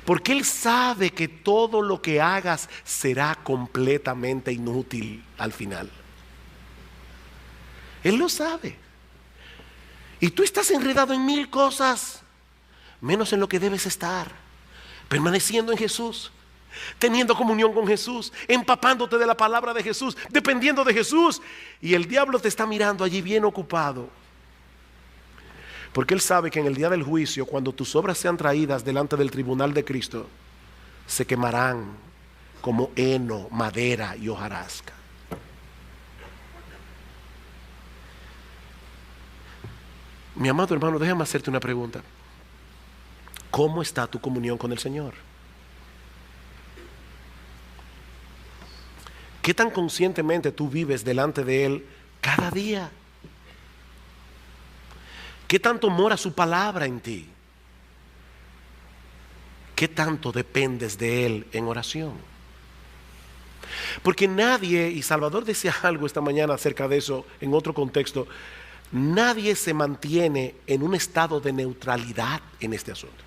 Porque él sabe que todo lo que hagas será completamente inútil al final. Él lo sabe. Y tú estás enredado en 1000 cosas, menos en lo que debes estar: permaneciendo en Jesús, teniendo comunión con Jesús, empapándote de la palabra de Jesús, dependiendo de Jesús. Y el diablo te está mirando allí bien ocupado, porque él sabe que en el día del juicio, cuando tus obras sean traídas delante del tribunal de Cristo, se quemarán como heno, madera y hojarasca. Mi amado hermano, déjame hacerte una pregunta. ¿Cómo está tu comunión con el Señor? ¿Qué tan conscientemente tú vives delante de Él cada día? ¿Qué tanto mora su palabra en ti? ¿Qué tanto dependes de Él en oración? Porque nadie, y Salvador decía algo esta mañana acerca de eso en otro contexto, nadie se mantiene en un estado de neutralidad en este asunto.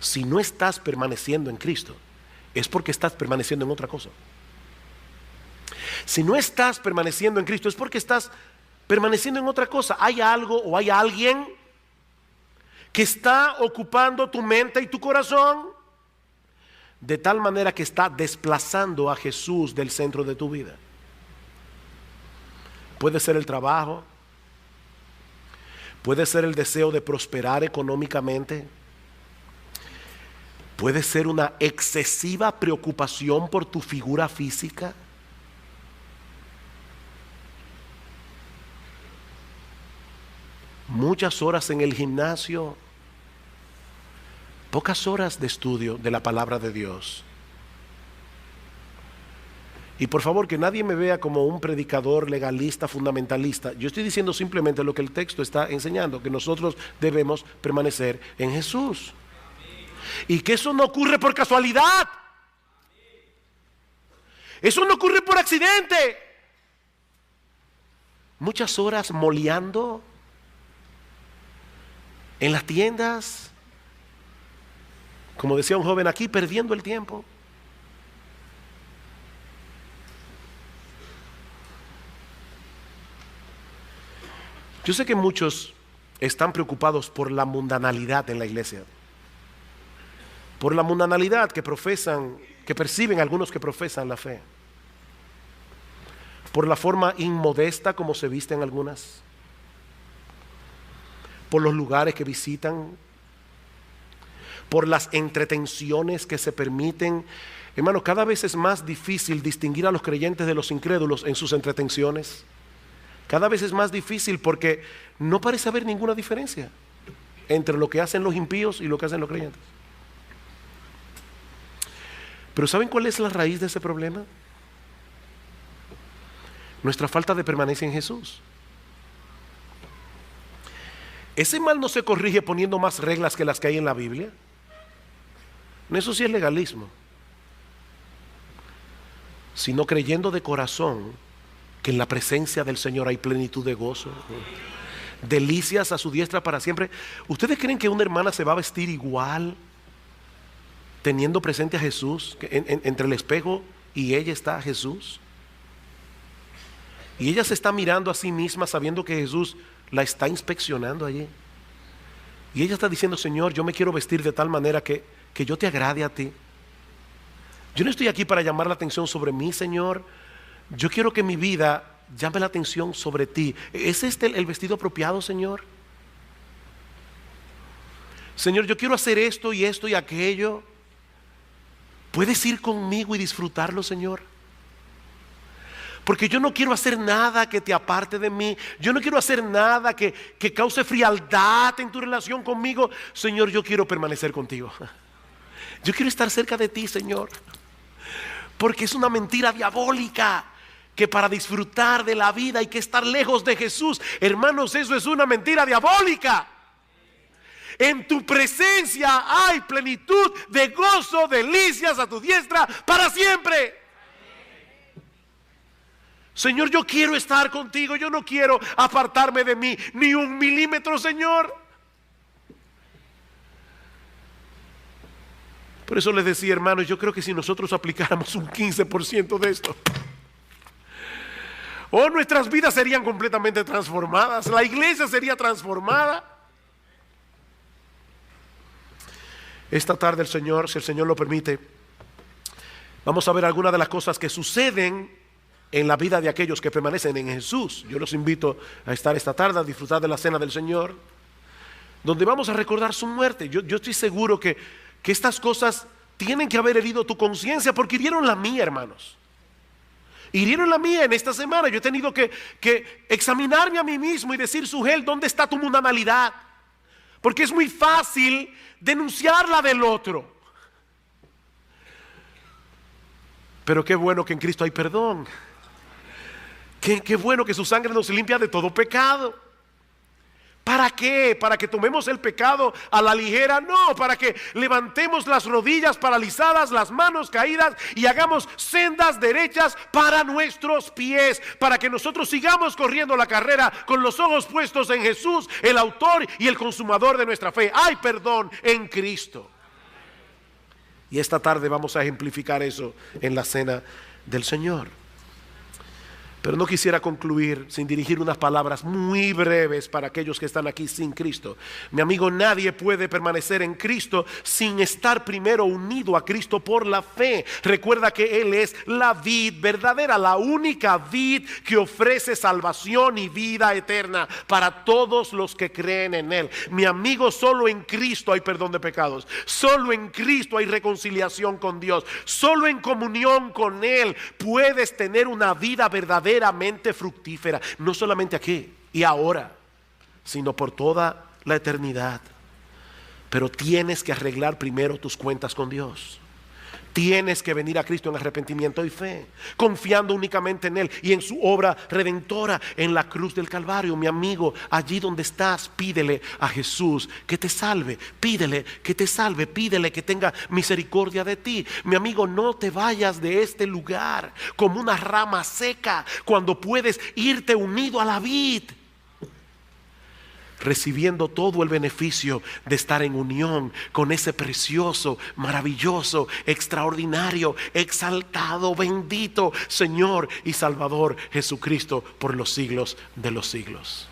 Si no estás permaneciendo en Cristo, es porque estás permaneciendo en otra cosa. Si no estás permaneciendo en Cristo, es porque estás permaneciendo en otra cosa. Hay algo o hay alguien que está ocupando tu mente y tu corazón, de tal manera que está desplazando a Jesús del centro de tu vida. Puede ser el trabajo, puede ser el deseo de prosperar económicamente, puede ser una excesiva preocupación por tu figura física. Muchas horas en el gimnasio, pocas horas de estudio de la palabra de Dios. Y por favor, que nadie me vea como un predicador legalista, fundamentalista. Yo estoy diciendo simplemente lo que el texto está enseñando, que nosotros debemos permanecer en Jesús. Y que eso no ocurre por casualidad. Eso no ocurre por accidente. Muchas horas moleando en las tiendas, como decía un joven aquí, perdiendo el tiempo. Yo sé que muchos están preocupados por la mundanalidad en la iglesia, por la mundanalidad que profesan, que perciben algunos que profesan la fe, por la forma inmodesta como se visten algunas, por los lugares que visitan, por las entretenciones que se permiten. Hermano, cada vez es más difícil distinguir a los creyentes de los incrédulos en sus entretenciones. Cada vez es más difícil porque no parece haber ninguna diferencia entre lo que hacen los impíos y lo que hacen los creyentes. Pero ¿saben cuál es la raíz de ese problema? Nuestra falta de permanencia en Jesús. Ese mal no se corrige poniendo más reglas que las que hay en la Biblia. Eso sí es legalismo. Sino creyendo de corazón que en la presencia del Señor hay plenitud de gozo, delicias a su diestra para siempre. ¿Ustedes creen que una hermana se va a vestir igual teniendo presente a Jesús? Entre el espejo y ella está Jesús. Y ella se está mirando a sí misma sabiendo que Jesús la está inspeccionando allí. Y ella está diciendo: Señor, yo me quiero vestir de tal manera que yo te agrade a ti. Yo no estoy aquí para llamar la atención sobre mí, Señor. Yo quiero que mi vida llame la atención sobre ti. ¿Es este el vestido apropiado, Señor? Señor, yo quiero hacer esto y aquello. ¿Puedes ir conmigo y disfrutarlo, Señor? Porque yo no quiero hacer nada que te aparte de mí. Yo no quiero hacer nada que cause frialdad en tu relación conmigo. Señor, yo quiero permanecer contigo. Yo quiero estar cerca de ti, Señor. Porque es una mentira diabólica que para disfrutar de la vida hay que estar lejos de Jesús. Hermanos, eso es una mentira diabólica. En tu presencia hay plenitud de gozo, delicias a tu diestra para siempre. Señor, yo quiero estar contigo. Yo no quiero apartarme de mí ni un milímetro, Señor. Por eso les decía, hermanos, yo creo que si nosotros aplicáramos un 15% de esto, nuestras vidas serían completamente transformadas. La iglesia sería transformada. Esta tarde el Señor, si el Señor lo permite, vamos a ver algunas de las cosas que suceden en la vida de aquellos que permanecen en Jesús. Yo los invito a estar esta tarde, a disfrutar de la cena del Señor, donde vamos a recordar su muerte. Yo estoy seguro que estas cosas tienen que haber herido tu conciencia, porque hirieron la mía, hermanos. Hirieron la mía en esta semana. Yo he tenido que examinarme a mí mismo y decir: Sugel, ¿dónde está tu mundanalidad? Porque es muy fácil denunciar la del otro. Pero qué bueno que en Cristo hay perdón. Qué bueno que su sangre nos limpia de todo pecado. ¿Para qué? ¿Para que tomemos el pecado a la ligera? No, para que levantemos las rodillas paralizadas, las manos caídas y hagamos sendas derechas para nuestros pies, para que nosotros sigamos corriendo la carrera con los ojos puestos en Jesús, el autor y el consumador de nuestra fe. Hay perdón en Cristo. Y esta tarde vamos a ejemplificar eso en la cena del Señor. Pero no quisiera concluir sin dirigir unas palabras muy breves para aquellos que están aquí sin Cristo. Mi amigo, nadie puede permanecer en Cristo sin estar primero unido a Cristo por la fe. Recuerda que Él es la vid verdadera, la única vid que ofrece salvación y vida eterna para todos los que creen en Él. Mi amigo, solo en Cristo hay perdón de pecados. Solo en Cristo hay reconciliación con Dios. Solo en comunión con Él puedes tener una vida verdadera, verdaderamente fructífera, no solamente aquí y ahora, sino por toda la eternidad. Pero tienes que arreglar primero tus cuentas con Dios. Tienes que venir a Cristo en arrepentimiento y fe, confiando únicamente en Él y en su obra redentora en la cruz del Calvario. Mi amigo, allí donde estás, pídele a Jesús que te salve. Pídele que te salve, pídele que tenga misericordia de ti. Mi amigo, no te vayas de este lugar como una rama seca, cuando puedes irte unido a la vid, recibiendo todo el beneficio de estar en unión con ese precioso, maravilloso, extraordinario, exaltado, bendito Señor y Salvador Jesucristo por los siglos de los siglos.